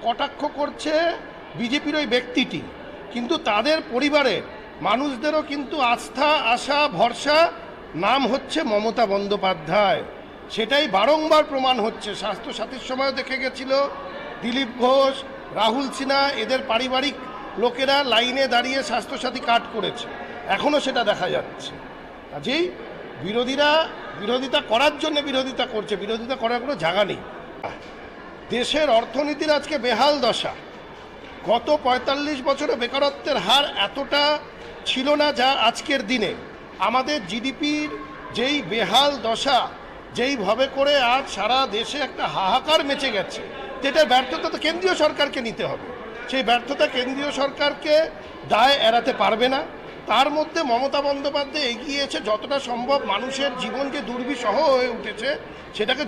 কটাক্ষ করছে বিজেপির ওই ব্যক্তিটি, কিন্তু তাদের পরিবারের মানুষদেরও কিন্তু আস্থা, আশা, ভরসা নাম হচ্ছে মমতা বন্দ্যোপাধ্যায়। সেটাই বারংবার প্রমাণ হচ্ছে। স্বাস্থ্যসাথীর সময় দেখে গেছিল দিলীপ ঘোষ, রাহুল সিনহা, এদের পারিবারিক লোকেরা লাইনে দাঁড়িয়ে স্বাস্থ্যসাথী কার্ড করেছে, এখনও সেটা দেখা যাচ্ছে। কাজেই বিরোধিতা করার জন্য বিরোধিতা করছে, বিরোধিতা করার কোনো জায়গা নেই। দেশের অর্থনীতির আজকে বেহাল দশা। গত ৪৫ বছরে বেকারত্বের হার এতটা ছিল না যা আজকের দিনে। আমাদের জিডিপির যেই বেহাল দশা, যেইভাবে করে আজ সারা দেশে একটা হাহাকার মেচে গেছে, যেটার ব্যর্থতা তো কেন্দ্রীয় সরকারকে নিতে হবে। সেই ব্যর্থতা কেন্দ্রীয় সরকারকে দায় এড়াতে পারবে না। তার মধ্যে মমতা বন্দ্যোপাধ্যায় এগিয়েছে যতটা সম্ভব। মানুষের জীবন যে দুর্বিষহ হয়ে উঠেছে সেটাকে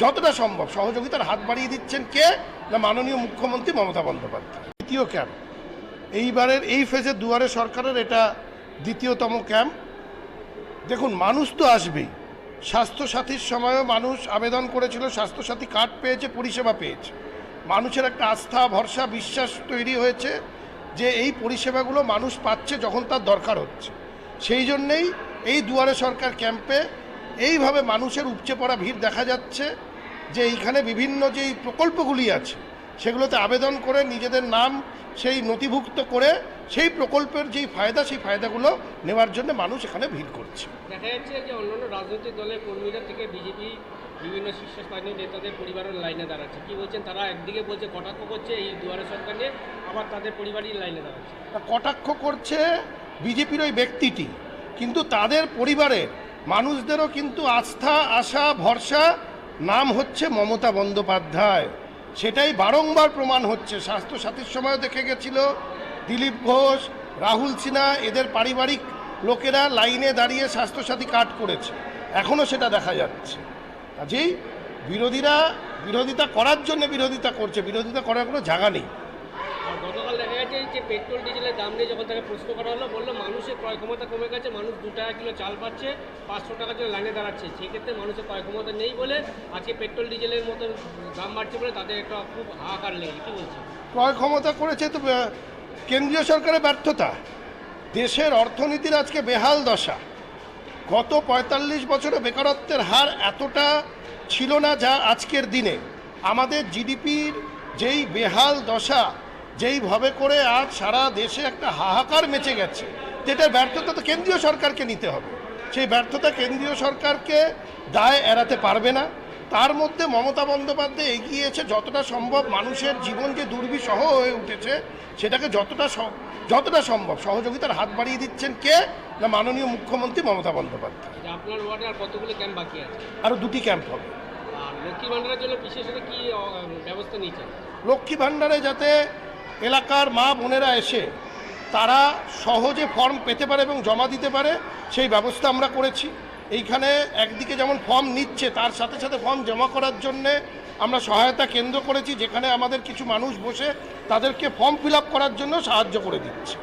যতটা সম্ভব সহযোগিতার হাত বাড়িয়ে দিচ্ছেন কে না, মাননীয় মুখ্যমন্ত্রী মমতা বন্দ্যোপাধ্যায়। দ্বিতীয় ক্যাম্প এইবারের এই ফেজে দুয়ারে সরকারের এটা দ্বিতীয়তম ক্যাম্প। দেখুন, মানুষ তো আসবেই। স্বাস্থ্যসাথীর সময়ও মানুষ আবেদন করেছিল, স্বাস্থ্যসাথী কার্ড পেয়েছে, পরিষেবা পেয়েছে। মানুষের একটা আস্থা, ভরসা, বিশ্বাস তৈরি হয়েছে যে এই পরিষেবাগুলো মানুষ পাচ্ছে যখন তার দরকার হচ্ছে। সেই জন্যেই এই দুয়ারে সরকার ক্যাম্পে এইভাবে মানুষের উপচে পড়া ভিড় দেখা যাচ্ছে, যে এইখানে বিভিন্ন যেই প্রকল্পগুলি আছে সেগুলোতে আবেদন করে নিজেদের নাম সেই নথিভুক্ত করে সেই প্রকল্পের যেই ফায়দা, সেই ফায়দাগুলো নেওয়ার জন্য মানুষ এখানে ভিড় করছে। দেখা যাচ্ছে যে অন্যান্য রাজনৈতিক দলের কর্মীরা থেকে বিজেপি বিভিন্ন শীর্ষস্থানীয় নেতাদের পরিবারের লাইনে দাঁড়াচ্ছে। কি বলছেন তারা? একদিকে বলছে কটাক্ষ করছে এই দুয়ারে সরকার নিয়ে, আবার তাদের পরিবারই লাইনে দাঁড়াচ্ছে। কটাক্ষ করছে বিজেপির ওই ব্যক্তিটি, কিন্তু তাদের পরিবারের মানুষদেরও কিন্তু আস্থা, আশা, ভরসা নাম হচ্ছে মমতা বন্দ্যোপাধ্যায়। সেটাই বারংবার প্রমাণ হচ্ছে। স্বাস্থ্যসাথীর সময় দেখে গেছিল দিলীপ ঘোষ, রাহুল সিনহা, এদের পারিবারিক লোকেরা লাইনে দাঁড়িয়ে স্বাস্থ্যসাথী কার্ড করেছে, এখনও সেটা দেখা যাচ্ছে। কাজেই বিরোধিতা করার জন্য বিরোধিতা করছে, বিরোধিতা করার কোনো জায়গা নেই। গতকাল দেখা গেছে যে পেট্রোল ডিজেলের দাম নিয়ে যখন তাকে প্রশ্ন করা হলো, বললো মানুষের ক্রয় ক্ষমতা কমে গেছে, মানুষ 2 টাকা কিলো চাল পাচ্ছে, 500 টাকার জন্য লাইনে দাঁড়াচ্ছে। সেক্ষেত্রে মানুষের ক্রয় ক্ষমতা নেই বলে আজকে পেট্রোল ডিজেলের মতো দাম বাড়ছে বলে তাদের একটা খুব হাহাকার লেগে। কী বলছে? ক্রয় ক্ষমতা করেছে তো কেন্দ্রীয় সরকারের ব্যর্থতা। দেশের অর্থনীতির আজকে বেহাল দশা। গত ৪৫ বছরে বেকারত্বের হার এতটা ছিল না যা আজকের দিনে। আমাদের জিডিপির যেই বেহাল দশা, যেইভাবে করে আজ সারা দেশে একটা হাহাকার মেচে গেছে, যেটার ব্যর্থতা তো কেন্দ্রীয় সরকারকে নিতে হবে। সেই ব্যর্থতা কেন্দ্রীয় সরকারকে দায় এড়াতে পারবে না। তার মধ্যে মমতা বন্দ্যোপাধ্যায় এগিয়েছে যতটা সম্ভব। মানুষের জীবন যে দুর্বিষহ হয়ে উঠেছে সেটাকে যতটা সম্ভব সহযোগিতার হাত বাড়িয়ে দিচ্ছেন কে না, মাননীয় মুখ্যমন্ত্রী মমতা বন্দ্যোপাধ্যায়। আপনার ওয়ার্ডে আর কতগুলো ক্যাম্প বাকি আছে? আরও 2টি ক্যাম্প হবে। আর লক্ষ্মী ভাণ্ডারের জন্য বিশেষত কি ব্যবস্থা নিয়েছেন? লক্ষ্মী ভাণ্ডারে যাতে এলাকার মা বোনেরা এসে তারা সহজে ফর্ম পেতে পারে এবং জমা দিতে পারে, সেই ব্যবস্থা আমরা করেছি। এইখানে একদিকে যেমন ফর্ম নিচ্ছে, তার সাথে সাথে ফর্ম জমা করার জন্যে আমরা সহায়তা কেন্দ্র করেছি, যেখানে আমাদের কিছু মানুষ বসে তাদেরকে ফর্ম ফিল আপ করার জন্য সাহায্য করে দিচ্ছে।